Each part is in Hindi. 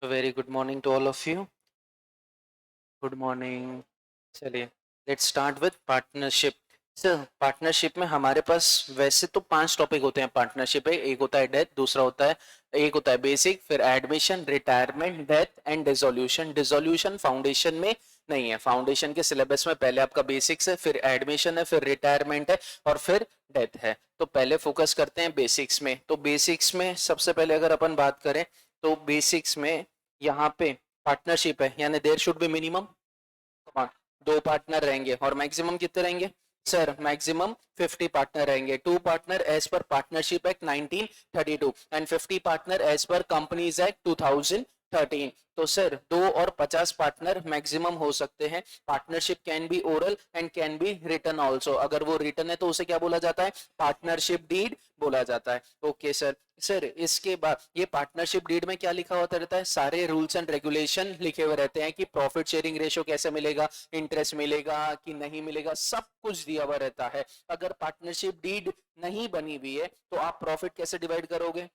Very good morning to all of you. Good morning. चलिए, let's start with partnership. Sir, partnership में हमारे पास वैसे तो 5 टॉपिक होते हैं पार्टनरशिप में। एक होता है डेथ, दूसरा होता है एक होता है बेसिक, फिर admission, retirement, death and dissolution. Dissolution foundation में नहीं है, फाउंडेशन के सिलेबस में पहले आपका बेसिक्स है, फिर एडमिशन है, फिर रिटायरमेंट है और फिर डेथ है। तो पहले फोकस करते हैं बेसिक्स में। तो बेसिक्स में सबसे पहले अगर अपन बात करें तो बेसिक्स में यहाँ पे पार्टनरशिप है, यानी there should be minimum 2 partner रहेंगे और मैक्सिमम कितने रहेंगे? सर, मैक्सिमम 50 पार्टनर रहेंगे। 2 partner as per partnership act 1932 and 50 partner as per companies act 2013। तो सर 2 और 50 पार्टनर मैक्सिमम हो सकते हैं। Partnership can be oral and can be written also. अगर वो रिटन है तो उसे क्या बोला जाता है? पार्टनरशिप डीड बोला जाता है। Okay sir. सर, इसके बाद ये पार्टनरशिप डीड में क्या लिखा होता रहता है? सारे रूल्स एंड रेगुलेशन लिखे हुए रहते हैं कि प्रॉफिट शेयरिंग रेशियो कैसे मिलेगा, इंटरेस्ट मिलेगा कि नहीं मिलेगा, सब कुछ दिया हुआ रहता है। अगर पार्टनरशिप डीड नहीं बनी हुई है तो आप प्रॉफिट कैसे डिवाइड करोगे?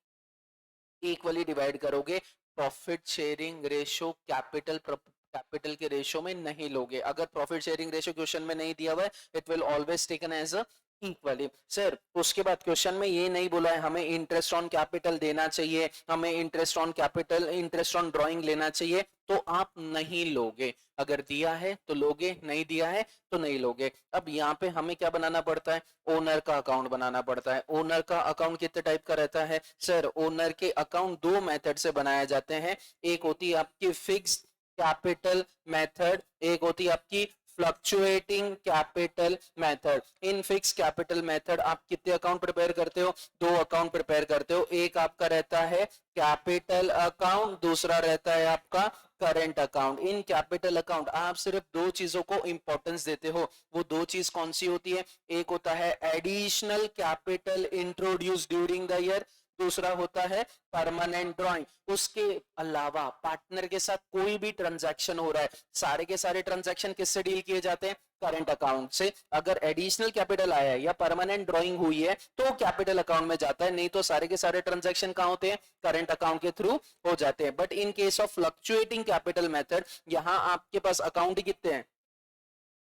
इक्वली डिवाइड करोगे। प्रॉफिट शेयरिंग रेशियो कैपिटल के रेशियो में नहीं लोगे। अगर प्रॉफिट शेयरिंग रेशियो क्वेश्चन में नहीं दिया हुआ है, it will always taken as a equally. Sir, उसके बाद क्वेश्चन में ये नहीं बोला है हमें इंटरेस्ट ऑन कैपिटल देना चाहिए, हमें interest on capital, interest on drawing लेना चाहिए, तो आप नहीं लोगे। अगर दिया है तो लोगे, नहीं दिया है तो नहीं लोगे। अब यहाँ पे हमें क्या बनाना पड़ता है? ओनर का अकाउंट बनाना पड़ता है। ओनर का अकाउंट कितने टाइप का रहता है? सर, ओनर के अकाउंट 2 मेथड से बनाए जाते हैं। एक होती है आपकी फिक्स्ड कैपिटल मेथड, एक होती है आपकी fluctuating capital method. In fix capital method आप कितने अकाउंट प्रिपेयर करते हो? 2 अकाउंट प्रिपेयर करते हो। एक आपका रहता है कैपिटल अकाउंट, दूसरा रहता है आपका current account. In capital account आप सिर्फ 2 चीजों को इंपॉर्टेंस देते हो। वो 2 चीज कौन सी होती है? एक होता है additional capital introduce during the year, दूसरा होता है परमानेंट ड्रॉइंग। उसके अलावा पार्टनर के साथ कोई भी ट्रांजैक्शन हो रहा है, सारे के सारे ट्रांजैक्शन किससे डील किए जाते हैं? करंट अकाउंट से। अगर एडिशनल कैपिटल आया है या परमानेंट ड्रॉइंग हुई है तो कैपिटल अकाउंट में जाता है, नहीं तो सारे के सारे ट्रांजैक्शन कहां होते हैं? करंट अकाउंट के थ्रू हो जाते हैं। But in case of fluctuating capital method, यहां आपके पास अकाउंट ही कितने हैं?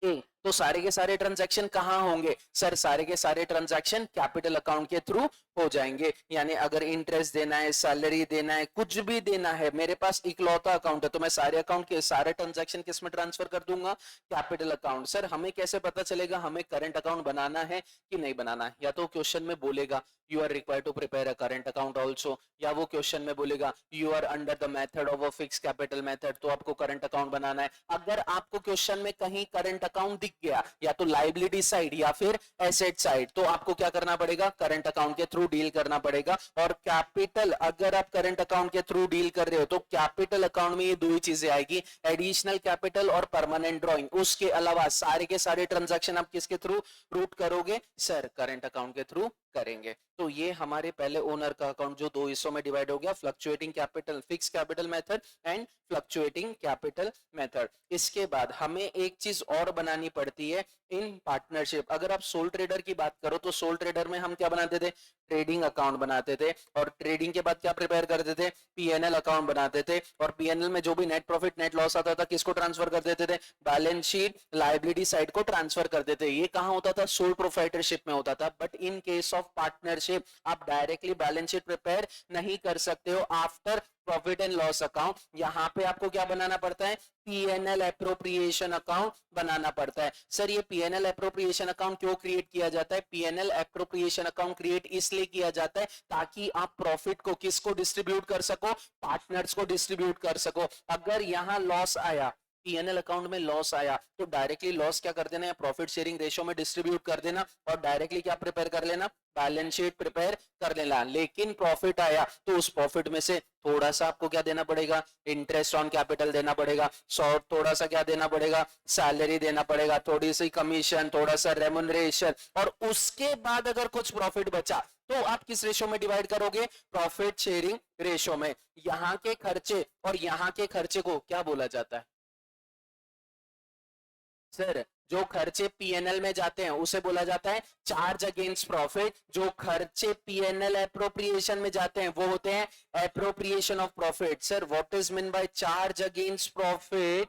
ए, तो सारे के सारे ट्रांजैक्शन कहां होंगे? सर, सारे के सारे ट्रांजैक्शन कैपिटल अकाउंट के थ्रू हो जाएंगे। यानी अगर इंटरेस्ट देना है, सैलरी देना है, कुछ भी देना है, मेरे पास इकलौता अकाउंट है तो मैं सारे अकाउंट के सारे ट्रांजैक्शन किस में ट्रांसफर कर दूंगा? Capital account. सर, हमें कैसे पता चलेगा हमें करंट अकाउंट बनाना है कि नहीं बनाना है? या तो क्वेश्चन में बोलेगा you are required to prepare a current account also, या वो क्वेश्चन में बोलेगा you are under the method of a fix capital method, तो आपको करंट अकाउंट बनाना है। अगर आपको क्वेश्चन में कहीं करंट अकाउंट दिख गया, या तो लाइबिलिटी साइड या फिर एसेट साइड, तो आपको क्या करना पड़ेगा? करंट अकाउंट के थ्रू डील करना पड़ेगा। और कैपिटल, अगर आप करंट अकाउंट के थ्रू डील कर रहे हो तो कैपिटल अकाउंट में ये 2 ही चीजें आएगी, एडिशनल कैपिटल और परमानेंट ड्रॉइंग। उसके अलावा सारे के सारे ट्रांजैक्शन आप किसके थ्रू रूट करोगे? सर, करंट अकाउंट के थ्रू करेंगे। तो ये हमारे पहले ओनर का अकाउंट जो 2 हिस्सों में डिवाइड हो गया, fluctuating capital, fix capital method and fluctuating capital method. इसके बाद हमें एक चीज और बनानी पड़ती है इन पार्टनरशिप। अगर आप सोल ट्रेडर की बात करो तो सोल ट्रेडर में हम क्या बनाते थे? ट्रेडिंग अकाउंट बनाते थे। और ट्रेडिंग के बाद क्या प्रिपेयर करते थे? पीएनएल अकाउंट बनाते थे। और पीएनएल में जो भी नेट प्रॉफिट, नेट लॉस आता था, किसको ट्रांसफर कर देते थे? बैलेंस शीट लायबिलिटी साइड को ट्रांसफर कर देते। ये कहां होता था? सोल प्रोप्राइटरशिप में होता था। But in case of partnership आप डायरेक्टली बैलेंस शीट प्रिपेयर नहीं कर सकते हो after profit and loss account. यहां पे आपको क्या बनाना पड़ता है? पीएनएल एप्रोप्रिएशन अकाउंट बनाना पड़ता है। सर, ये पीएनएल एप्रोप्रिएशन अकाउंट क्यों क्रिएट किया जाता है? पीएनएल एप्रोप्रिएशन अकाउंट क्रिएट इसलिए किया जाता है ताकि आप प्रॉफिट को किसको डिस्ट्रीब्यूट कर सको? पार्टनर्स को डिस्ट्रीब्यूट कर सको। अगर यहां लॉस आया, पीएनएल अकाउंट में लॉस आया, तो डायरेक्टली लॉस क्या कर देना है? प्रॉफिट शेयरिंग रेशियो में डिस्ट्रीब्यूट कर देना और डायरेक्टली क्या प्रिपेयर कर लेना? बैलेंस शीट प्रिपेयर कर लेना। लेकिन प्रॉफिट आया तो उस प्रॉफिट में से थोड़ा सा आपको क्या देना पड़ेगा? इंटरेस्ट ऑन कैपिटल देना पड़ेगा। थोड़ा सा क्या देना पड़ेगा? सैलरी देना पड़ेगा, थोड़ी सी कमीशन, थोड़ा सा रेमुनरेशन। और उसके बाद अगर कुछ प्रॉफिट बचा तो आप किस रेशो में डिवाइड करोगे? प्रॉफिट शेयरिंग रेशो में। यहां के खर्चे और यहां के खर्चे को क्या बोला जाता है? सर, जो खर्चे पीएनएल में जाते हैं उसे बोला जाता है चार्ज अगेंस्ट प्रॉफिट, जो खर्चे पीएनएल एप्रोप्रिएशन में जाते हैं वो होते हैं appropriation of profit. Sir what is mean by charge against profit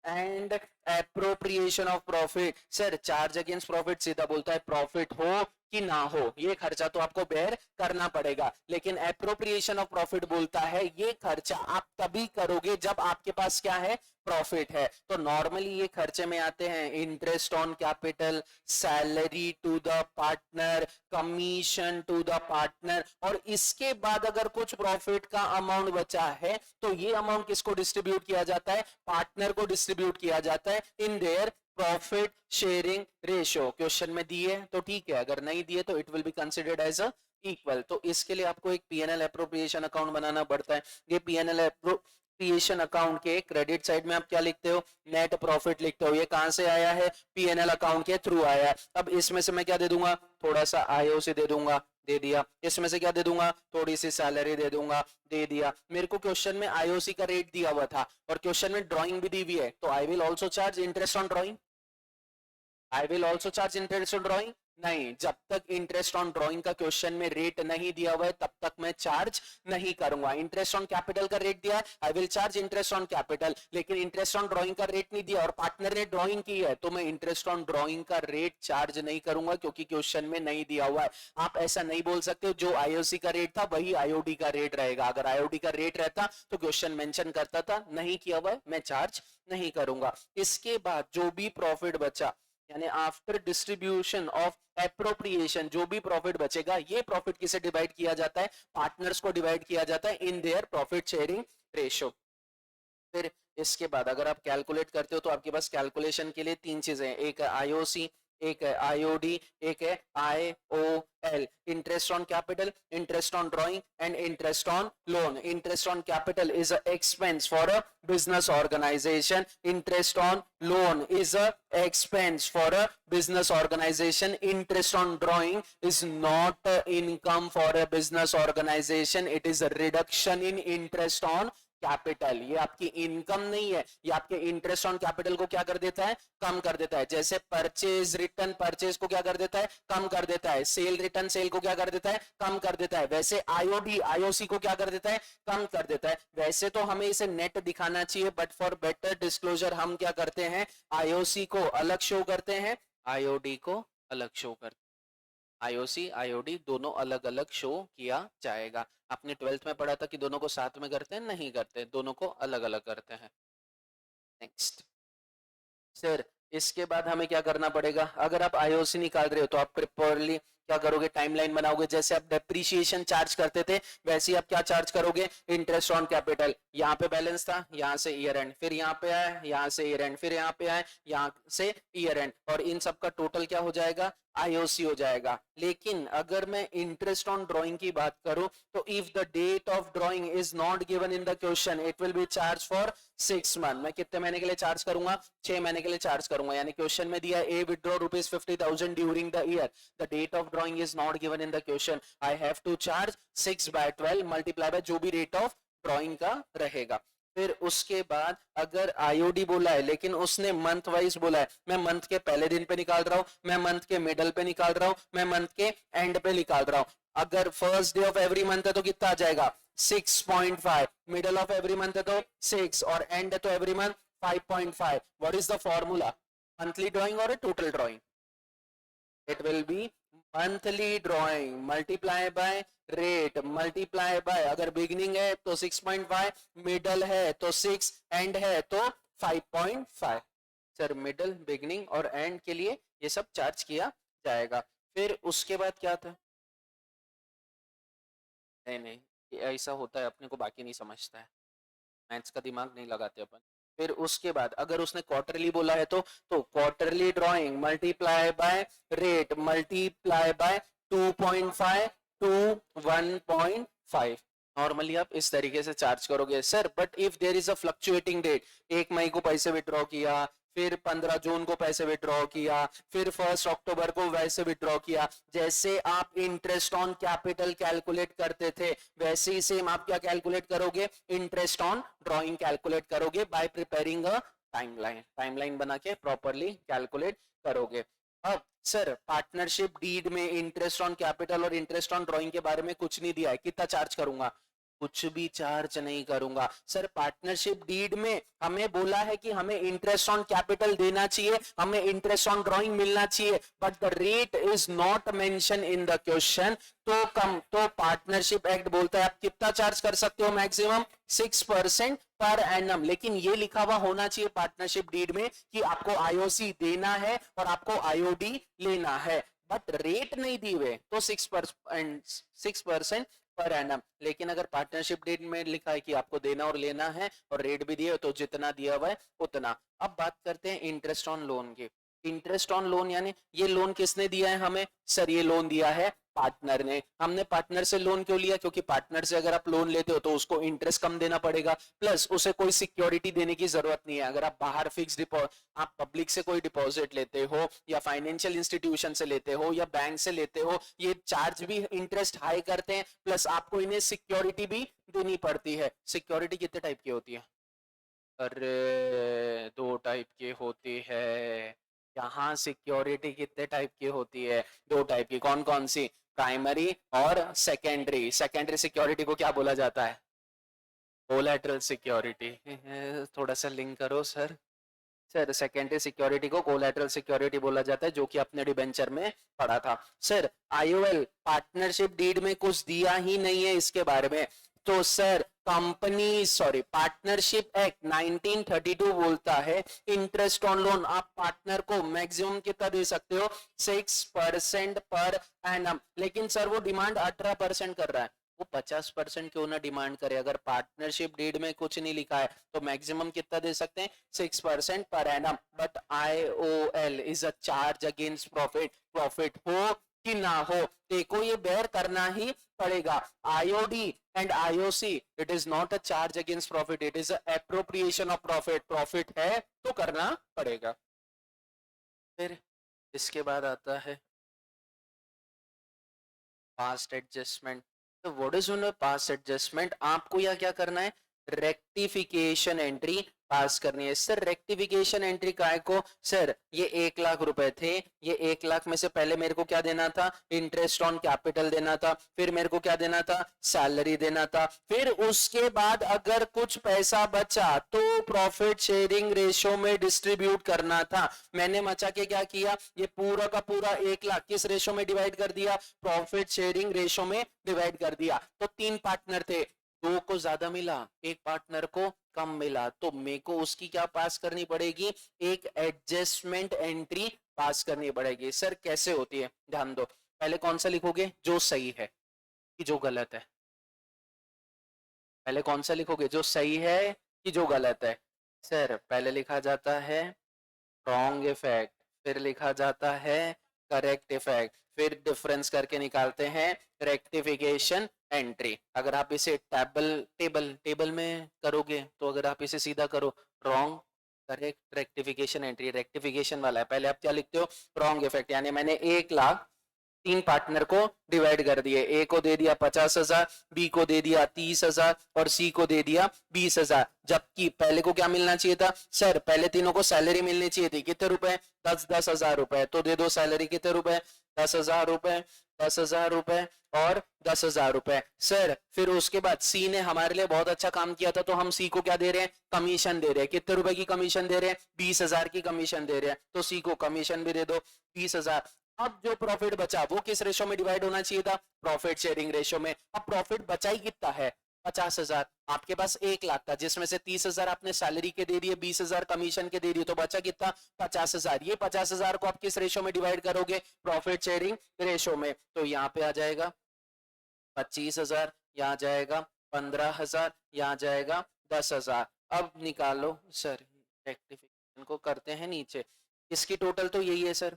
and appropriation of profit? Sir charge against profit सीधा बोलता है प्रॉफिट हो कि ना हो ये खर्चा तो आपको बेयर करना पड़ेगा, लेकिन एप्रोप्रिएशन ऑफ प्रॉफिट बोलता है ये खर्चा आप तभी करोगे जब आपके पास क्या है, प्रॉफिट है। तो नॉर्मली ये खर्चे में आते हैं interest on capital, salary to the partner, commission to the partner, और इसके बाद अगर कुछ प्रॉफिट का अमाउंट बचा है तो ये अमाउंट किसको डिस्ट्रीब्यूट किया जाता है, पार्टनर को डिस्ट्रीब्यूट किया जाता है in their profit sharing ratio. Question में दिए तो ठीक है, अगर नहीं दिए तो it will be considered as a equal. तो इसके लिए आपको एक पीएनएल एप्रोप्रिएशन अकाउंट बनाना पड़ता है। ये पीएनएल एप्रोप्रिएशन अकाउंट के क्रेडिट साइड में आप क्या लिखते हो, नेट प्रॉफिट लिखते हो। ये कहां से आया है, पीएनएल अकाउंट के थ्रू आया है। अब इसमें से मैं क्या दे दूंगा, थोड़ा सा आईओसी दे दूंगा, दे दिया। इसमें से क्या दे दूंगा, थोड़ी सी सैलरी दे दूंगा, दे दिया। मेरे को क्वेश्चन में आईओसी का रेट दिया हुआ था और क्वेश्चन में ड्राइंग भी दी हुई है, तो I will also charge interest on drawing. I will also charge interest on drawing? नहीं, जब तक इंटरेस्ट ऑन ड्राइंग का क्वेश्चन में रेट नहीं दिया हुआ है तब तक मैं चार्ज नहीं करूंगा। इंटरेस्ट ऑन कैपिटल का रेट दिया है, I will charge interest on capital, लेकिन इंटरेस्ट ऑन ड्राइंग का रेट नहीं दिया और पार्टनर ने ड्राइंग की है तो मैं इंटरेस्ट ऑन ड्राइंग का रेट चार्ज नहीं करूंगा क्योंकि क्वेश्चन में नहीं दिया हुआ है। आप ऐसा नहीं बोल सकते जो आईओसी का रेट था वही आईओडी का रेट रहेगा। अगर आईओडी का रेट रहता तो क्वेश्चन मेंशन करता था, नहीं किया हुआ है, मैं चार्ज नहीं करूंगा। इसके बाद जो भी प्रॉफिट बचा, यानी आफ्टर डिस्ट्रीब्यूशन ऑफ एप्रोप्रिएशन जो भी प्रॉफिट बचेगा, ये प्रॉफिट किसे डिवाइड किया जाता है, पार्टनर्स को डिवाइड किया जाता है in their profit sharing ratio. फिर इसके बाद अगर आप कैलकुलेट करते हो तो आपके पास कैलकुलेशन के लिए तीन चीजें हैं, एक है आईओसी, एक है आईओडी, एक है IOL. Interest on capital, interest on drawing and interest on loan. Interest on capital is a expense for a business organisation, interest on loan is a expense for a business organization, interest on drawing is not a income for a business organization, it is a reduction in interest on capital. ये आपकी इनकम नहीं है, ये आपके इंटरेस्ट ऑन कैपिटल को क्या कर देता है, कम कर देता है। जैसे परचेज रिटर्न परचेज को क्या कर देता है, कम कर देता है। सेल रिटर्न सेल को क्या कर देता है, कम कर देता है। वैसे आईओडी आईओसी को क्या कर देता है, कम कर देता है। वैसे तो हमें इसे नेट दिखाना चाहिए, बट फॉर बेटर डिस्क्लोजर हम क्या करते हैं, आईओसी को अलग शो करते हैं, आईओडी को अलग शो करते हैं। आईओसी आईओडी दोनों अलग अलग शो किया जाएगा। आपने 12th में पढ़ा था कि दोनों को साथ में करते हैं, नहीं करते, दोनों को अलग अलग करते हैं। नेक्स्ट सर, इसके बाद हमें क्या करना पड़ेगा, अगर आप आईओसी निकाल रहे हो तो आप प्रॉपर्ली क्या करोगे, टाइमलाइन बनाओगे। जैसे आप डेप्रीशिएशन चार्ज करते थे वैसे ही आप क्या चार्ज करोगे, इंटरेस्ट ऑन कैपिटल। यहाँ पे बैलेंस था, यहाँ से ईयर एंड, फिर यहाँ पे आया, यहाँ से ईयर एंड, फिर यहाँ पे आया, यहाँ से ईयर एंड, और इन सब का टोटल क्या हो जाएगा, आईओसी हो जाएगा। लेकिन अगर मैं इंटरेस्ट ऑन ड्राइंग की बात करूं तो if the date of drawing is not given in the question it will be charge for 6 month. मैं कितने महीने के लिए चार्ज करूंगा, 6 महीने के लिए चार्ज करूंगा। यानी क्वेश्चन में दिया a withdraw ₹50,000 during the year, the date of drawing is not given in the question, I have to charge 6/12 multiply by जो भी रेट ऑफ ड्राइंग का रहेगा। फिर उसके बाद अगर आईओडी बोला है लेकिन उसने मंथ वाइज बोला है, मैं मंथ के पहले दिन पे निकाल रहा हूं, मैं मंथ के मिडल पे निकाल रहा हूं, मैं मंथ के एंड पे निकाल रहा हूं। अगर first day of every month है तो कितना आ जाएगा 6.5, मिडल ऑफ एवरी मंथ है तो 6 और एंड है तो every month 5.5। What is the formula, monthly drawing और total drawing, it will be monthly drawing multiply by rate multiply by, अगर बिगनिंग है तो 6.5, मिडल है तो 6, एंड है तो 5.5। सर मिडल बिगनिंग और एंड के लिए ये सब चार्ज किया जाएगा। फिर उसके बाद क्या था, नहीं नहीं ऐसा होता है, अपने को बाकी नहीं समझता है, मैथ्स का दिमाग नहीं लगाते अपन। फिर उसके बाद अगर उसने क्वार्टरली बोला है तो quarterly drawing multiply by rate multiply by 2.5 to 1.5। Normally आप इस तरीके से चार्ज करोगे। Sir but if there is a fluctuating date, 1 मई को पैसे विड्रॉ किया, फिर 15 जून को पैसे विड्रॉ किया, फिर 1 अक्टूबर को वैसे विड्रॉ किया, जैसे आप इंटरेस्ट ऑन कैपिटल कैलकुलेट करते थे वैसे ही सेम आप क्या कैलकुलेट करोगे, इंटरेस्ट ऑन ड्राइंग कैलकुलेट करोगे बाय प्रिपेयरिंग अ टाइमलाइन बना के प्रॉपरली कैलकुलेट करोगे। अब सर पार्टनरशिप डीड में इंटरेस्ट ऑन कैपिटल और इंटरेस्ट ऑन ड्राइंग के बारे में कुछ नहीं दिया है, कितना चार्ज करूंगा? कुछ भी चार्ज नहीं करूंगा सर। पार्टनरशिप डीड में हमें बोला है कि हमें इंटरेस्ट ऑन कैपिटल देना चाहिए, हमें इंटरेस्ट ऑन ड्राइंग मिलना चाहिए, but the rate is not mention in the question. तो पार्टनरशिप एक्ट बोलता है आप कितना चार्ज कर सकते हो? Maximum 6% per annum. लेकिन ये लिखा हुआ होना चाहिए पार्टनरशिप डीड में कि आपको आईओसी देना है और आपको आईओडी लेना है, बट रेट नहीं दी हुए तो 6% पर एनम। लेकिन अगर पार्टनरशिप डीड में लिखा है कि आपको देना और लेना है और रेट भी दिया तो जितना दिया हुआ है उतना। अब बात करते हैं इंटरेस्ट ऑन लोन की। इंटरेस्ट ऑन लोन यानी ये लोन किसने दिया है हमें? सर ये लोन दिया है पार्टनर ने। हमने पार्टनर से लोन क्यों लिया? क्योंकि पार्टनर से अगर आप लोन लेते हो तो उसको इंटरेस्ट कम देना पड़ेगा, प्लस उसे कोई सिक्योरिटी देने की जरूरत नहीं है। अगर आप बाहर फिक्स डिपॉजिट, आप पब्लिक से कोई डिपॉजिट लेते हो या फाइनेंशियल इंस्टीट्यूशन से लेते हो या बैंक से लेते हो, ये चार्ज भी इंटरेस्ट हाई करते हैं, प्लस आपको इन्हें सिक्योरिटी भी देनी पड़ती है। सिक्योरिटी कितने टाइप की होती है? अरे 2 टाइप की होती है। यहाँ सिक्योरिटी कितने टाइप की होती है? 2 टाइप की। कौन कौन सी? प्राइमरी और सेकेंडरी। सेकेंडरी सिक्योरिटी को क्या बोला जाता है? Collateral security. थोड़ा सा लिंक करो सर। सर सेकेंडरी सिक्योरिटी को कोलैटरल सिक्योरिटी बोला जाता है, जो कि अपने डिबेंचर में पढ़ा था। सर आईओएल पार्टनरशिप डीड में कुछ दिया ही नहीं है इसके बारे में। तो सर पार्टनरशिप एक्ट 1932 बोलता है इंटरेस्ट ऑन लोन आप पार्टनर को मैक्सिमम कितना दे सकते हो? 6% पर एनम। लेकिन सर वो डिमांड 18% कर रहा है। वो 50% क्यों ना डिमांड करे? अगर पार्टनरशिप डीड में कुछ नहीं लिखा है तो मैक्सिमम कितना दे सकते हैं? 6% per annum. But IOL is a charge against profit. Profit हो कि ना हो देखो ये बेयर करना ही पड़ेगा। IOD and IOC it is not a charge against profit, it is appropriation of profit. Profit है तो करना पड़ेगा। फिर इसके बाद आता है पास्ट एडजस्टमेंट। तो what is one past adjustment? आपको यह क्या करना है? रेक्टिफिकेशन एंट्री पास करनी है। सर रेक्टिफिकेशन एंट्री काय को? सर ये 1 लाख रुपए थे, ये 1 लाख में से पहले मेरे को क्या देना था? इंटरेस्ट ऑन कैपिटल देना था, फिर मेरे को क्या देना था? सैलरी देना था, फिर उसके बाद अगर कुछ पैसा बचा तो प्रॉफिट शेयरिंग रेशो में डिस्ट्रीब्यूट करना था। मैंने मचा के क्या किया? ये पूरा का पूरा 1 लाख किस रेशो में डिवाइड कर दिया? प्रॉफिट शेयरिंग रेशो में डिवाइड कर दिया। तो 3 पार्टनर थे, 2 को ज्यादा मिला, 1 पार्टनर को कम मिला, तो मेरे को उसकी क्या पास करनी पड़ेगी? एक एडजस्टमेंट एंट्री पास करनी पड़ेगी। सर कैसे होती है? ध्यान दो। पहले कौन सा लिखोगे? जो सही है कि जो गलत है? पहले कौन सा लिखोगे? जो सही है कि जो गलत है? सर पहले लिखा जाता है रॉन्ग इफेक्ट, फिर लिखा जाता है करेक्ट इफेक्ट, फिर डिफरेंस करके निकालते हैं रेक्टिफिकेशन एंट्री। अगर आप इसे टेबल में करोगे तो अगर आप इसे सीधा करो wrong correct rectification entry, rectification वाला है। पहले आप क्या लिखते हो? रॉन्ग इफेक्ट, यानी मैंने 1 लाख 3 पार्टनर को डिवाइड कर दिए। ए को दे दिया 50,000, बी को दे दिया 30,000 और सी को दे दिया 20,000। जबकि पहले को क्या मिलना चाहिए था? सर पहले तीनों को सैलरी मिलनी चाहिए थी। कितने रुपए? 10,000 रुपए। तो दे दो सैलरी। कितने रुपए? 10,000 रुपए, 10,000 रुपए और 10,000 रुपए। सर फिर उसके बाद सी ने हमारे लिए बहुत अच्छा काम किया था, तो हम सी को क्या दे रहे हैं? कमीशन दे रहे हैं। कितने रुपए की कमीशन दे रहे हैं? 20,000 की कमीशन दे रहे हैं, तो सी को कमीशन भी दे दो 20,000। अब जो प्रॉफिट बचा वो किस रेशो में डिवाइड होना चाहिए था? प्रॉफिट शेयरिंग रेशो में। अब प्रॉफिट बचा ही कितना है? 50,000। आपके पास 1 लाख था, जिसमें से 30,000 आपने सैलरी के दे दिए, 20,000 कमीशन के दे दिए, तो बचा कितना? 50,000। ये 50,000 को आप किस रेशो में डिवाइड करोगे? प्रॉफिट शेयरिंग रेशो में। तो यहाँ पे आ जाएगा 25,000, यहाँ जाएगा 15,000, यहाँ जाएगा 10,000। अब निकालो सर, रेक्टिफिकेशन को करते हैं नीचे। इसकी टोटल तो यही है सर।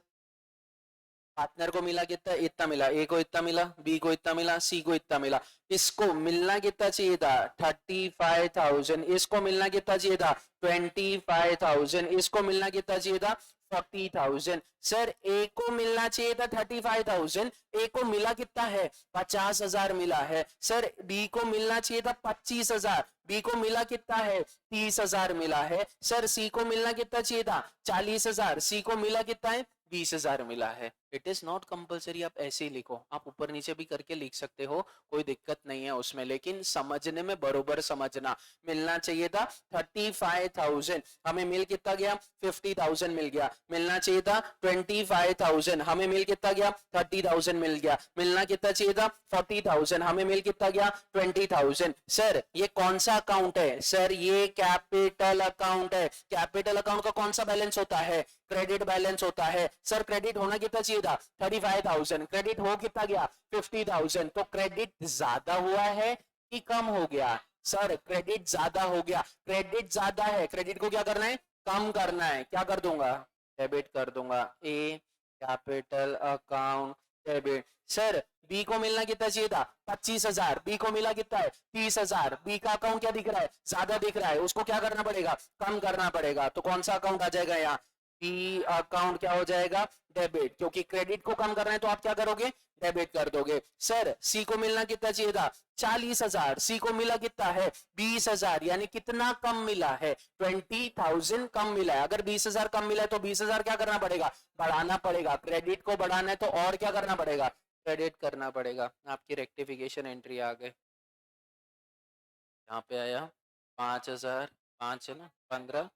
पार्टनर को मिला कितना? इतना मिला। ए को इतना मिला, बी को इतना मिला, सी को इतना मिला। इसको मिलना कितना चाहिए था? 35,000। इसको मिलना कितना चाहिए था? 25,000। इसको मिलना कितना चाहिए था? 40,000। सर ए को मिलना चाहिए था 35,000, ए को मिला कितना है 50,000 मिला है। सर बी को मिलना चाहिए था 25,000, बी को मिला कितना है 30,000 मिला है। सर सी को मिलना कितना चाहिए था 40,000, सी को मिला कितना है 20,000 मिला है। इट इज नॉट कंपल्सरी आप ऐसे ही लिखो, आप ऊपर नीचे भी करके लिख सकते हो, कोई दिक्कत नहीं है उसमें, लेकिन समझने में बरोबर समझना। मिलना चाहिए था 35,000, हमें मिल कितना गया 50,000 मिल गया। मिलना चाहिए था 25,000, हमें मिल कितना गया 30,000 मिल गया। मिलना कितना चाहिए था 40,000, हमें मिल कितना गया 20,000। सर ये कौन सा अकाउंट है? सर ये कैपिटल अकाउंट है। कैपिटल अकाउंट का कौन सा बैलेंस होता है? क्रेडिट बैलेंस होता है। सर क्रेडिट होना कितना चाहिए था 35,000, क्रेडिट हो कितना गया 50,000। तो क्रेडिट ज्यादा हुआ है कि कम हो गया? सर क्रेडिट ज्यादा हो गया। क्रेडिट ज्यादा है, क्रेडिट को क्या करना है कम करना है। क्या कर दूंगा डेबिट कर दूंगा। A capital account debit. Sir b को मिलना कितना चाहिए था 25,000, बी को मिला कितना है 30,000। बी का अकाउंट क्या दिख रहा है ज्यादा दिख रहा है, उसको क्या करना पड़ेगा कम करना पड़ेगा। तो कौन सा अकाउंट आ जाएगा यहाँ बी अकाउंट क्या हो जाएगा डेबिट, क्योंकि क्रेडिट को कम करना है तो आप क्या करोगे डेबिट कर दोगे। सर सी को मिलना कितना चाहिए था 40,000, सी को मिला कितना है 20,000, यानी कितना कम मिला है 20,000 कम मिला है। अगर 20,000 कम मिला है तो 20,000 क्या करना पड़ेगा बढ़ाना पड़ेगा। क्रेडिट को बढ़ाना है तो और क्या करना पड़ेगा क्रेडिट करना पड़ेगा। आपकी रेक्टिफिकेशन एंट्री आ गई, यहाँ पे आया 5,000, 5 है ना 15,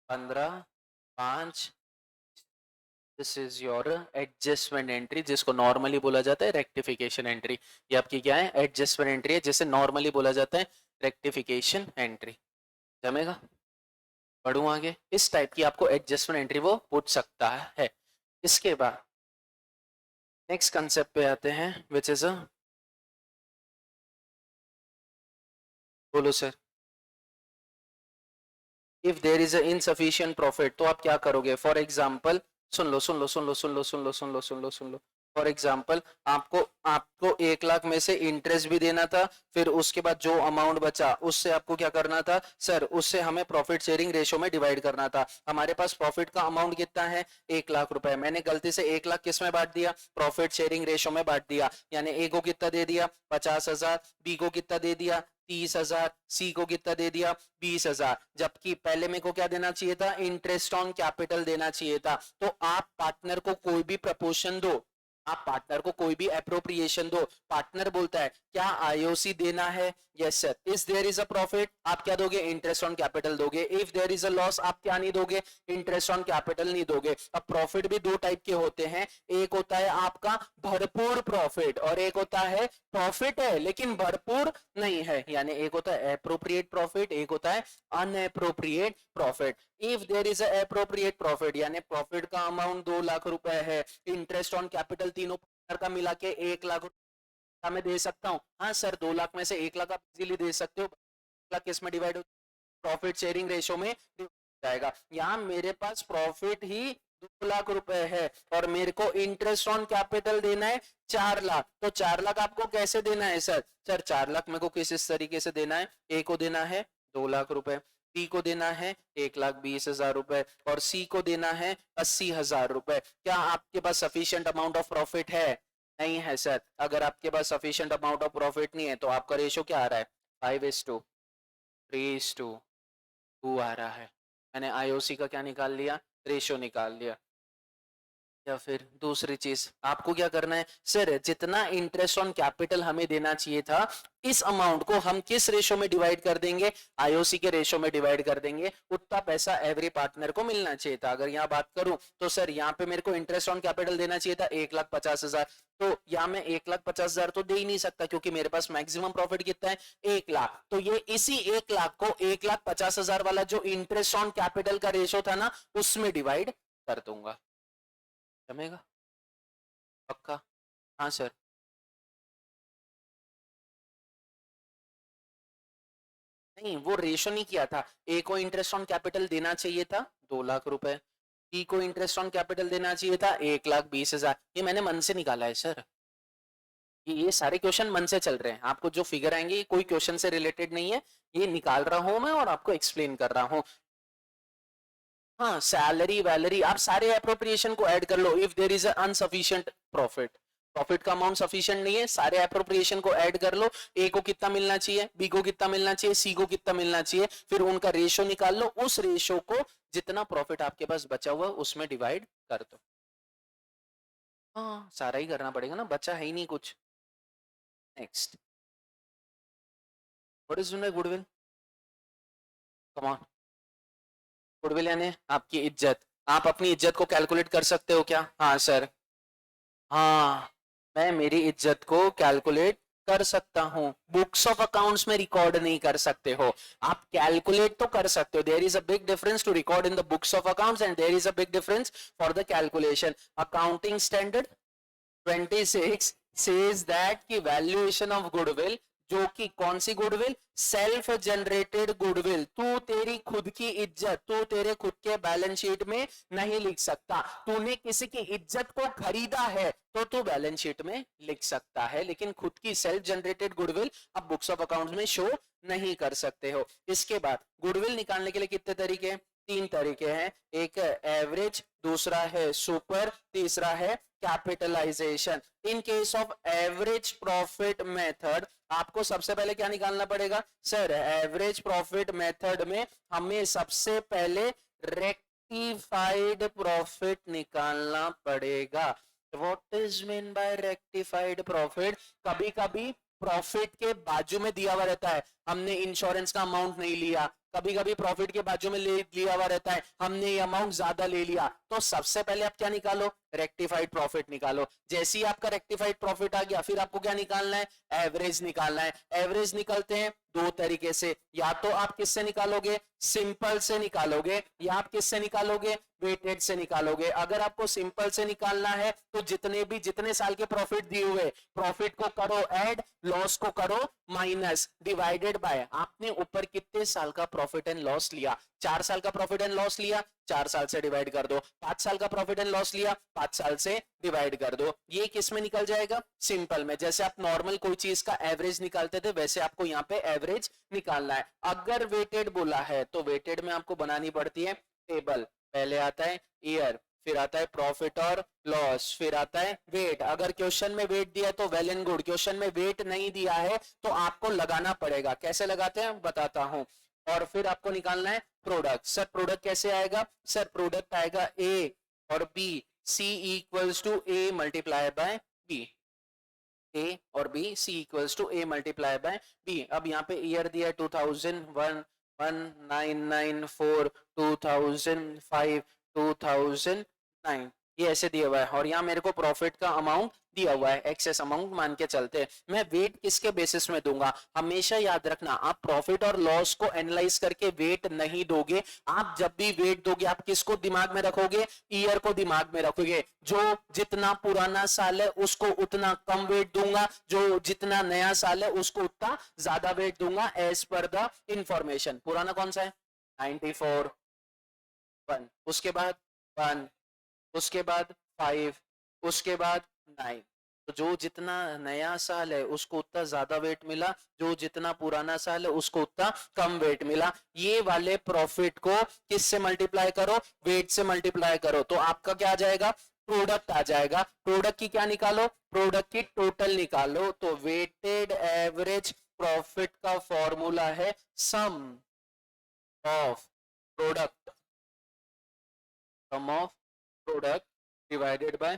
15, 5। This is your adjustment entry, जिसको नॉर्मली बोला जाता है रेक्टिफिकेशन एंट्री। ये आपकी क्या है एडजस्टमेंट एंट्री है, जिसे नॉर्मली बोला जाता है रेक्टिफिकेशन एंट्री। जमेगा? बढ़ूं आगे, इस टाइप की आपको एडजस्टमेंट एंट्री वो पूछ सकता है। इसके बाद नेक्स्ट कंसेप्ट पे आते हैं, विच इज अ बोलो sir. If there is insufficient profit तो आप क्या करोगे? For example soon low soon low soon low soon low soon low soon low soon low soon low. For example आपको आपको 1 लाख में से इंटरेस्ट भी देना था, फिर उसके बाद जो अमाउंट बचा उससे आपको क्या करना था सर, उससे हमें प्रॉफिट शेयरिंग रेशो में डिवाइड करना था। हमारे पास प्रॉफिट का अमाउंट कितना है 1 लाख रुपए, मैंने गलती से 1 लाख किस में बांट दिया प्रॉफिट शेयरिंग रेशो में बांट दिया। यानी ए को कितना दे दिया 50,000, बी को कितना दे दिया 30,000, सी को कितना दे दिया 20,000। जबकि पहले मेरे को क्या देना चाहिए था इंटरेस्ट ऑन कैपिटल देना चाहिए था। तो आप पार्टनर को कोई भी प्रपोर्शन दो, आप पार्टनर को कोई भी अप्रोप्रिएशन दो, पार्टनर बोलता है क्या आईओसी देना है, yes sir. If there is a profit आप क्या दोगे इंटरेस्ट ऑन कैपिटल दोगे। If there is a loss आप क्या नहीं दोगे इंटरेस्ट ऑन कैपिटल नहीं दोगे। अब प्रॉफिट भी 2 टाइप के होते हैं, एक होता है आपका भरपूर प्रॉफिट और एक होता है प्रॉफिट है लेकिन भरपूर नहीं है। यानी एक होता है एप्रोप्रिएट प्रॉफिट, एक होता है unappropriate profit. If there is appropriate profit यानी प्रॉफिट का अमाउंट 2 लाख रुपए है, इंटरेस्ट ऑन कैपिटल तीनों का मिला के 1 लाख रुपए मैं दे सकता हूँ। हाँ सर 2 लाख में से 1 लाख आप इजीली दे सकते हो, 1 लाख किस में डिवाइड हो प्रॉफिट शेयरिंग रेशो में जाएगा। यहाँ मेरे पास प्रॉफिट ही 2 लाख रुपए है और मेरे को इंटरेस्ट ऑन कैपिटल देना है 4 लाख। तो 4 लाख आपको कैसे देना है सर? सर 4 लाख मेरे को किस इस तरीके से देना है, ए को देना है 2 लाख रुपए, बी को देना है 1,20,000 रुपए और सी को देना है 80,000 रुपए। क्या आपके पास सफिशिएंट अमाउंट ऑफ प्रॉफिट है? नहीं है सर। अगर आपके पास सफिशिएंट अमाउंट ऑफ प्रॉफिट नहीं है तो आपका रेशो क्या आ रहा है 5:3:2 आ रहा है। मैंने आईओसी का क्या निकाल लिया रेशो निकाल लिया। या फिर दूसरी चीज आपको क्या करना है सर, जितना इंटरेस्ट ऑन कैपिटल हमें देना चाहिए था इस अमाउंट को हम किस रेशो में डिवाइड कर देंगे आईओसी के रेशो में डिवाइड कर देंगे, उतना पैसा एवरी पार्टनर को मिलना चाहिए था। अगर यहाँ बात करूं तो सर यहाँ पे मेरे को इंटरेस्ट ऑन कैपिटल देना चाहिए था 1,50,000, तो यहाँ मैं 1,50,000 तो दे ही नहीं सकता क्योंकि मेरे पास मैक्सिमम प्रॉफिट कितना है 1 लाख। तो ये इसी 1 लाख को 1,50,000 वाला जो इंटरेस्ट ऑन कैपिटल का रेशो था ना उसमें डिवाइड कर दूंगा। जमेगा? पक्का? हाँ सर। नहीं वो रेशो नहीं किया था, ए को इंटरेस्ट ऑन कैपिटल देना चाहिए था 2 लाख रुपए, बी को इंटरेस्ट ऑन कैपिटल देना चाहिए था 1,20,000। ये मैंने मन से निकाला है सर, ये सारे क्वेश्चन मन से चल रहे हैं। आपको जो फिगर आएंगे ये कोई क्वेश्चन से रिलेटेड नहीं है, ये निकाल रहा हूं मैं और आपको एक्सप्लेन कर रहा हूँ। हाँ, सैलरी वैलरी आप सारे अप्रोप्रिएशन को ऐड कर लो। If there is insufficient profit, profit का अमाउंट सफिशिएंट नहीं है, सारे अप्रोप्रिएशन को ऐड कर लो। ए को कितना मिलना चाहिए, बी को कितना मिलना चाहिए, सी को कितना मिलना चाहिए, फिर उनका रेशो निकाल लो। उस रेशो को जितना प्रॉफिट आपके पास बचा हुआ उसमें डिवाइड कर दो। हाँ, सारा ही करना पड़ेगा ना, बचा है ही नहीं कुछ। Next, what is goodwill? Come on. Goodwill यानी आपकी इज्जत। आप अपनी इज्जत को कैलकुलेट कर सकते हो क्या? हाँ सर। हाँ, मैं मेरी इज्जत को कैलकुलेट कर सकता हूँ। बुक्स ऑफ अकाउंट्स में रिकॉर्ड नहीं कर सकते हो, आप कैलकुलेट तो कर सकते हो। There is a big difference to record in the books of accounts and there is a big difference for the calculation. Accounting standard 26 says that कि वैल्यूएशन ऑफ गुडविल, जो कि कौन सी गुडविल? Self generated goodwill. तू तेरी खुद की इज्जत तू तेरे खुद के बैलेंस शीट में नहीं लिख सकता। तूने किसी की इज्जत को खरीदा है तो तू बैलेंस शीट में लिख सकता है, लेकिन खुद की सेल्फ जनरेटेड गुडविल अब बुक्स ऑफ अकाउंट्स में शो नहीं कर सकते हो। इसके बाद गुडविल निकालने के लिए कितने तरीके हैं? 3 तरीके हैं। एक एवरेज, दूसरा है सुपर, तीसरा है capitalisation. In case of average profit method आपको सबसे पहले क्या निकालना पड़ेगा? सर, एवरेज प्रॉफिट मेथड में हमें सबसे पहले रेक्टिफाइड प्रॉफिट निकालना पड़ेगा। What is mean bye rectified profit? कभी कभी प्रॉफिट के बाजू में दिया हुआ रहता है, हमने इंश्योरेंस का अमाउंट नहीं लिया। कभी कभी प्रॉफिट के बाजू में लिया हुआ रहता है, हमने ये अमाउंट ज्यादा ले लिया। तो सबसे पहले आप क्या निकालो? रेक्टिफाइड प्रॉफिट निकालो। जैसे ही आपका रेक्टिफाइड प्रॉफिट आ गया, फिर आपको क्या निकालना है? एवरेज निकालना है। एवरेज निकलते हैं 2 तरीके से, या तो आप किससे निकालोगे? सिंपल से निकालोगे, या आप किससे निकालोगे? वेटेड से निकालोगे। अगर आपको सिंपल से निकालना है तो जितने साल के प्रॉफिट दिए हुए, प्रॉफिट को करो ऐड, लॉस को करो माइनस, डिवाइडेड बाय आपने ऊपर कितने साल का प्रॉफिट एंड लॉस लिया। 4 साल का प्रॉफिट एंड लॉस लिया, 4 साल से डिवाइड कर दो। 5 साल का प्रॉफिट एंड लॉस लिया, 5 साल से डिवाइड कर दो। ये किस में निकल जाएगा? सिंपल में। जैसे आप नॉर्मल कोई चीज का एवरेज निकालते थे, वैसे आपको यहाँ पे एवरेज निकालना है। अगर वेटेड बोला है तो वेटेड में आपको बनानी पड़ती है टेबल। पहले आता है ईयर, फिर आता है प्रॉफिट और लॉस, फिर आता है वेट। अगर क्वेश्चन में वेट दिया है तो वेल एंड गुड, क्वेश्चन में वेट नहीं दिया है तो आपको लगाना पड़ेगा। कैसे लगाते हैं बताता हूं। और फिर आपको निकालना है प्रोडक्ट। सर प्रोडक्ट कैसे आएगा? सर प्रोडक्ट आएगा ए और b, c equals to a multiply by b. A और b, c equals to a multiply by b. अब यहाँ पे ईयर दिया 2001, 1994, 2005, 2009, ये ऐसे दिया हुआ है। और यहाँ मेरे को प्रॉफिट का अमाउंट दिया हुआ है, एक्सेस अमाउंट मान के चलते हैं। मैं वेट किसके बेसिस में दूंगा? हमेशा याद रखना, आप प्रॉफिट और लॉस को एनालाइज करके वेट नहीं दोगे। आप जब भी वेट दोगे, आप किसको दिमाग में रखोगे? ईयर को दिमाग में रखोगे। जो जितना पुराना साल है उसको उतना कम वेट दूंगा, जो जितना नया साल है उसको उतना ज्यादा वेट दूंगा, एज पर द इंफॉर्मेशन। पुराना कौन सा है? 94, 1, उसके बाद 1, उसके बाद 5, उसके बाद 9। तो जो जितना नया साल है उसको उतना ज्यादा वेट मिला, जो जितना पुराना साल है उसको उतना कम वेट मिला। ये वाले प्रॉफिट को किससे मल्टीप्लाई करो? वेट से मल्टीप्लाई करो, तो आपका क्या आ जाएगा? प्रोडक्ट आ जाएगा। प्रोडक्ट की क्या निकालो? प्रोडक्ट की टोटल निकालो। तो वेटेड एवरेज प्रॉफिट का फॉर्मूला है sum of product, sum of product divided by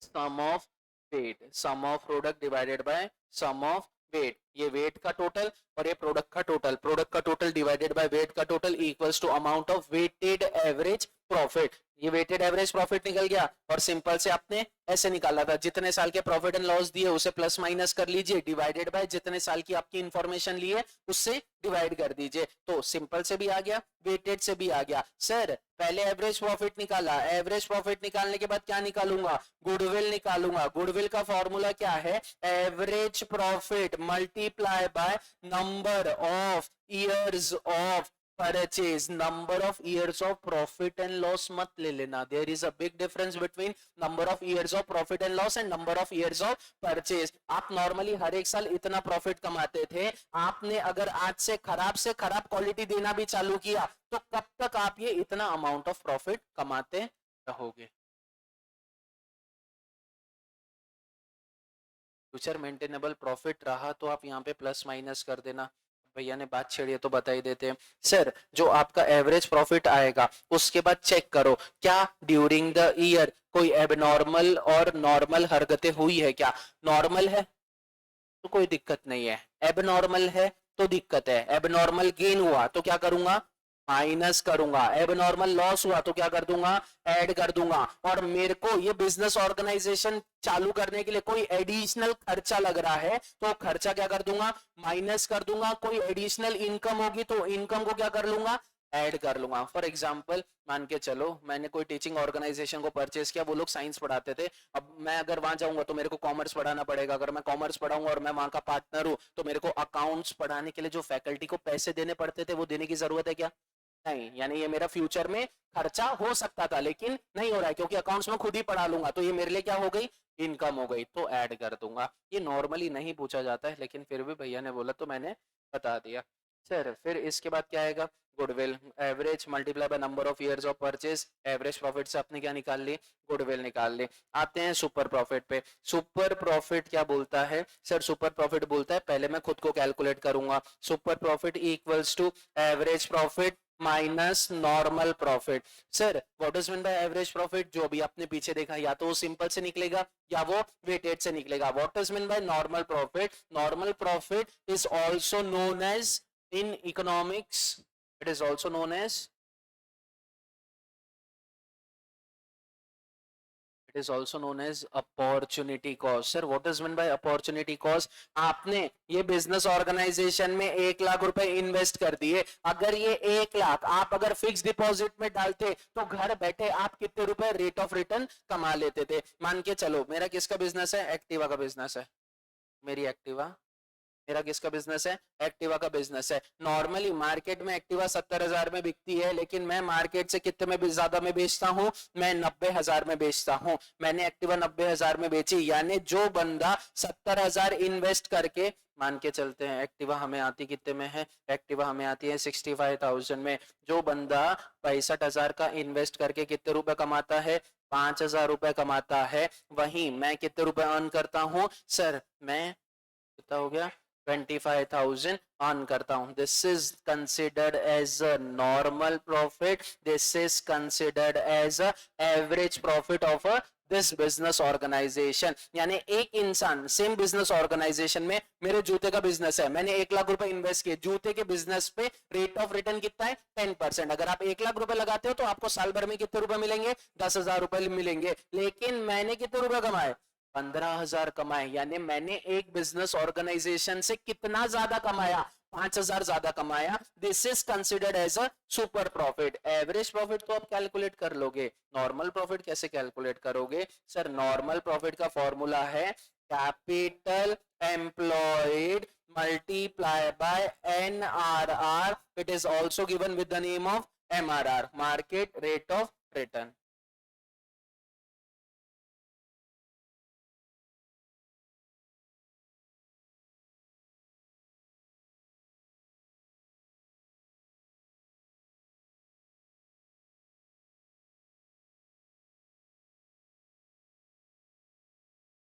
sum of weight, sum of product divided by sum of weight. ये वेट का टोटल और ये प्रोडक्ट का टोटल, प्रोडक्ट का टोटल डिवाइडेड बाय वेट का total equals to amount of weighted average profit. ये वेटेड एवरेज प्रॉफिट निकल गया। और सिंपल से आपने ऐसे निकाला था, जितने साल के प्रॉफिट एंड लॉस दिए उसे प्लस माइनस कर लीजिए, डिवाइडेड बाय जितने साल की आपकी इंफॉर्मेशन ली है उससे डिवाइड कर दीजिए। तो सिंपल से भी आ गया, वेटेड से भी आ गया। सर पहले एवरेज प्रॉफिट निकाला, एवरेज प्रॉफिट निकालने के बाद क्या निकालूंगा? गुडविल निकालूंगा। गुडविल का फॉर्मूला क्या है? Average profit multiply by number of years of purchase, number of years of profit and loss मत ले लेना. There is a big difference between number of years of profit and loss and number of years of purchase. आप नॉर्मली हर एक साल इतना प्रॉफिट कमाते थे, आपने अगर आज से खराब क्वालिटी देना भी चालू किया तो कब तक आप ये इतना अमाउंट ऑफ प्रॉफिट कमाते रहोगे. फ्यूचर मेंटेनेबल प्रॉफिट रहा तो आप यहाँ पे प्लस माइनस कर देना. भैया ने बात छेड़ी है तो बता ही देते हैं. सर जो आपका एवरेज प्रॉफिट आएगा उसके बाद चेक करो क्या ड्यूरिंग द ईयर कोई एबनॉर्मल और नॉर्मल हरकतें हुई है. क्या नॉर्मल है तो कोई दिक्कत नहीं है, एबनॉर्मल है तो दिक्कत है. एबनॉर्मल गेन हुआ तो क्या करूंगा, माइनस करूंगा. एबनॉर्मल लॉस हुआ तो क्या कर दूंगा, ऐड कर दूंगा. और मेरे को ये बिजनेस ऑर्गेनाइजेशन चालू करने के लिए कोई एडिशनल खर्चा लग रहा है तो खर्चा क्या कर दूंगा, माइनस कर दूंगा. कोई एडिशनल इनकम होगी तो इनकम को क्या कर लूंगा, ऐड कर लूंगा. फॉर एग्जाम्पल मान के चलो मैंने कोई टीचिंग ऑर्गेनाइजेशन को परचेस किया, वो लोग साइंस पढ़ाते थे. अब मैं अगर वहां जाऊंगा तो मेरे को कॉमर्स पढ़ाना पड़ेगा. अगर मैं कॉमर्स पढ़ाऊंगा और मैं वहां का पार्टनर हूं तो मेरे को अकाउंट्स पढ़ाने के लिए जो फैकल्टी को पैसे देने पड़ते थे वो देने की जरूरत है क्या, नहीं. यानी ये मेरा फ्यूचर में खर्चा हो सकता था लेकिन नहीं हो रहा है क्योंकि अकाउंट्स में खुद ही पढ़ा लूंगा तो ये मेरे लिए क्या हो गई, इनकम हो गई, तो ऐड कर दूंगा. ये नॉर्मली नहीं पूछा जाता है लेकिन फिर भी भैया ने बोला तो मैंने बता दिया. सर फिर इसके बाद क्या आएगा, goodwill. Average multiply by number of years of purchase. Average profit से आपने क्या निकाल ली, गुडविल निकाल ली. आते हैं सुपर प्रॉफिट पे. सुपर प्रॉफिट क्या बोलता है सर, सुपर प्रॉफिट बोलता है पहले मैं खुद को कैलकुलेट करूंगा. Super profit equals to average profit minus normal profit. Sir what is mean by average profit, जो अभी आपने पीछे देखा या तो वो सिंपल से निकलेगा या वो वेटेड से निकलेगा. What is mean by normal profit, normal profit is also known as in economics, it is also known as, it is also known as opportunity cost. Sir what is meant by opportunity cost, आपने ये बिजनेस ऑर्गेनाइजेशन में 1 लाख रुपए इन्वेस्ट कर दिए. अगर ये 1 लाख आप अगर फिक्स डिपॉजिट में डालते तो घर बैठे आप कितने रुपए रेट ऑफ रिटर्न कमा लेते थे. मान के चलो मेरा किसका बिजनेस है, एक्टिवा का बिजनेस है. मेरी एक्टिवा, मेरा किसका बिजनेस है, एक्टिवा का बिजनेस है. नॉर्मली मार्केट में एक्टिवा 70,000 में बिकती है लेकिन मैं मार्केट से कितने में ज्यादा में बेचता हूं, मैं 90,000 में बेचता हूं. मैंने एक्टिवा 90,000 में बेची. यानी जो बंदा 70,000 इन्वेस्ट करके, मान के चलते हैं एक्टिवा हमें आती कितने में है, एक्टिवा हमें आती है 65,000 में. जो बंदा 65,000 का इन्वेस्ट करके कितने रुपए कमाता है, 5,000 रुपए कमाता है. वहीं मैं कितने रुपए अर्न करता हूं सर, मैं कितना हो गया 25,000 अर्न करता हूं. This is considered as a normal profit, this is considered as a average profit of a this business organisation. यानी एक इंसान सेम बिजनेस ऑर्गेनाइजेशन में, मेरे जूते का बिजनेस है, मैंने 1 लाख रुपए इन्वेस्ट किए, जूते के बिजनेस पे रेट ऑफ रिटर्न कितना है 10%. अगर आप 1 लाख रुपए लगाते हो तो आपको साल भर में कितने रुपए मिलेंगे, 10,000 रुपए मिलेंगे. लेकिन मैंने कितने रुपए कमाए, 15,000 कमाए. यानी मैंने एक बिजनेस ऑर्गेनाइजेशन से कितना ज्यादा कमाया, 5,000 ज्यादा कमाया. This is considered as a super profit. Average profit तो आप कैलकुलेट कर लोगे, नॉर्मल प्रॉफिट कैसे कैलकुलेट करोगे सर. नॉर्मल प्रॉफिट का फॉर्मूला है capital employed multiply by NRR. It is also given with the name of MRR, market rate of return.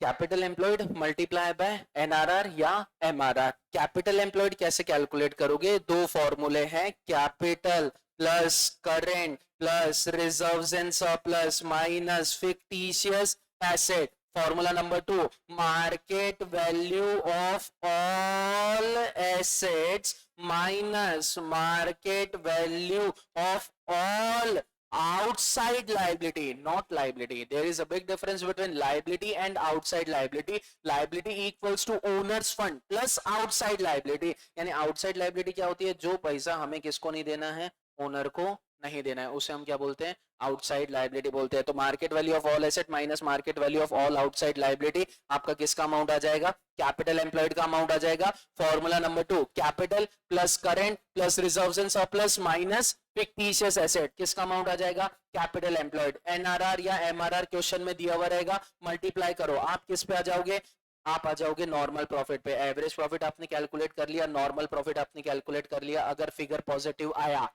Capital employed multiply by NRR या MRR. कैपिटल एम्प्लॉयड कैसे कैलकुलेट करोगे, दो फॉर्मूले हैं, capital plus current plus reserves and surplus minus fictitious asset. Formula number 2, market value of all assets minus market value of all outside liability, not liability. There is a big difference between liability and outside liability. Liability equals to owners fund plus outside liability. यानी outside liability क्या होती है, जो पैसा हमें किसको नहीं देना है, ओनर को नहीं देना है, उसे हम क्या बोलते हैं, आउटसाइड लायबिलिटी बोलते हैं। तो market value of all asset minus market value of all outside liability, आपका किसका अमाउंट आ जाएगा, कैपिटल एम्प्लॉयड का अमाउंट आ जाएगा। Formula number 2, capital plus current plus reserves and surplus minus fictitious asset, किसका अमाउंट आ जाएगा, कैपिटल एम्प्लॉयड। एनआरआर या एमआरआर क्वेश्चन में दिया हुआ रहेगा, मल्टीप्लाई करो, आप किस पे आ जाओगे, आप आ जाओगे नॉर्मल प्रॉफिट पे। एवरेज प्रॉफिट आपने कैलकुलेट कर लिया, नॉर्मल प्रॉफिट आपने कैलकुलेट कर लिया, अगर फिगर पॉजिटिव आया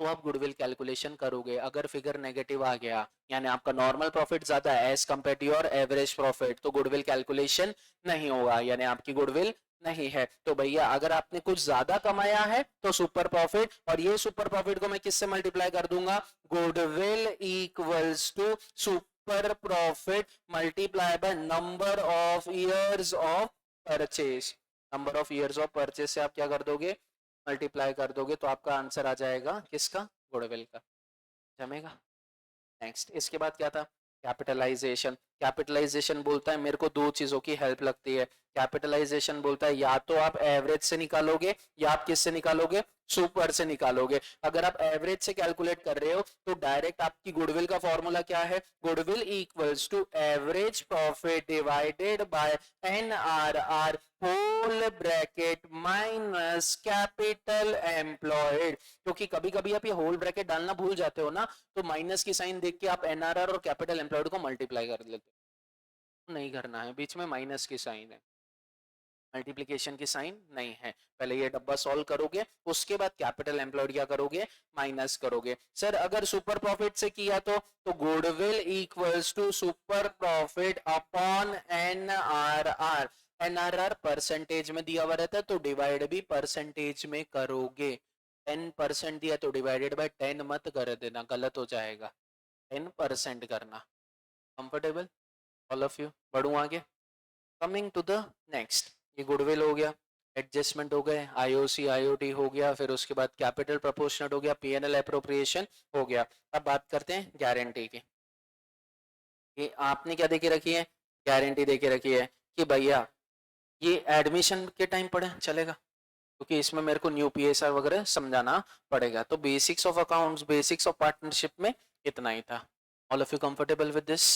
तो आप गुडविल कैलकुलेशन करोगे, अगर फिगर नेगेटिव आ गया यानी आपका नॉर्मल प्रॉफिट ज्यादा है as compare to your average profit, तो गुडविल कैलकुलेशन नहीं होगा, यानी आपकी गुडविल नहीं है। तो भैया अगर आपने कुछ ज्यादा कमाया है तो सुपर प्रॉफिट, और ये सुपर प्रॉफिट को मैं किससे मल्टीप्लाई कर दूंगा, goodwill equals to super profit multiply by number of years of purchase. Number of years of purchase से आप क्या कर दोगे, मल्टीप्लाई कर दोगे, तो आपका आंसर आ जाएगा किसका, गुडविल का। जमेगा। नेक्स्ट इसके बाद क्या था, कैपिटलाइजेशन। कैपिटलाइजेशन बोलता है मेरे को दो चीजों की हेल्प लगती है। कैपिटलाइजेशन बोलता है या तो आप एवरेज से निकालोगे या आप किससे निकालोगे, सुपर से निकालोगे। अगर आप एवरेज से कैलकुलेट कर रहे हो तो डायरेक्ट आपकी गुडविल का फॉर्मूला क्या है, goodwill equals to average profit divided by NRR whole bracket minus capital employed. क्योंकि कभी कभी आप ये होल ब्रैकेट डालना भूल जाते हो ना, तो माइनस की साइन देख के आप एनआरआर और कैपिटल एम्प्लॉयड को मल्टीप्लाई कर लेते हो, नहीं करना है, बीच में माइनस की साइन है, मल्टीप्लिकेशन की साइन नहीं है। पहले ये डब्बा सॉल्व करोगे, उसके बाद कैपिटल एम्प्लॉयड क्या करोगे, माइनस करोगे। सर अगर सुपर प्रॉफिट से किया तो goodwill equals to super profit upon NRR. NRR percentage में दिया हुआ रहता है तो डिवाइड भी परसेंटेज में करोगे। 10% दिया तो डिवाइडेड बाय 10 मत कर देना, गलत हो जाएगा, 10% करना। कंफर्टेबल ऑल ऑफ यू, बढ़ू आगे। कमिंग टू द नेक्स्ट, ये गुडविल हो गया, एडजस्टमेंट हो गए, आईओसी आईओटी हो गया, फिर उसके बाद कैपिटल प्रोपोर्शनल हो गया, पीएनएल एप्रोप्रिएशन हो गया। अब बात करते हैं गारंटी की। ये आपने क्या देके रखी है, गारंटी देके रखी है कि भैया ये एडमिशन के टाइम पढ़े चलेगा, क्योंकि इसमें मेरे को न्यू पीएसआर वगैरह समझाना पड़ेगा। तो basics of accounts, basics of partnership में इतना ही था। All of you comfortable with this?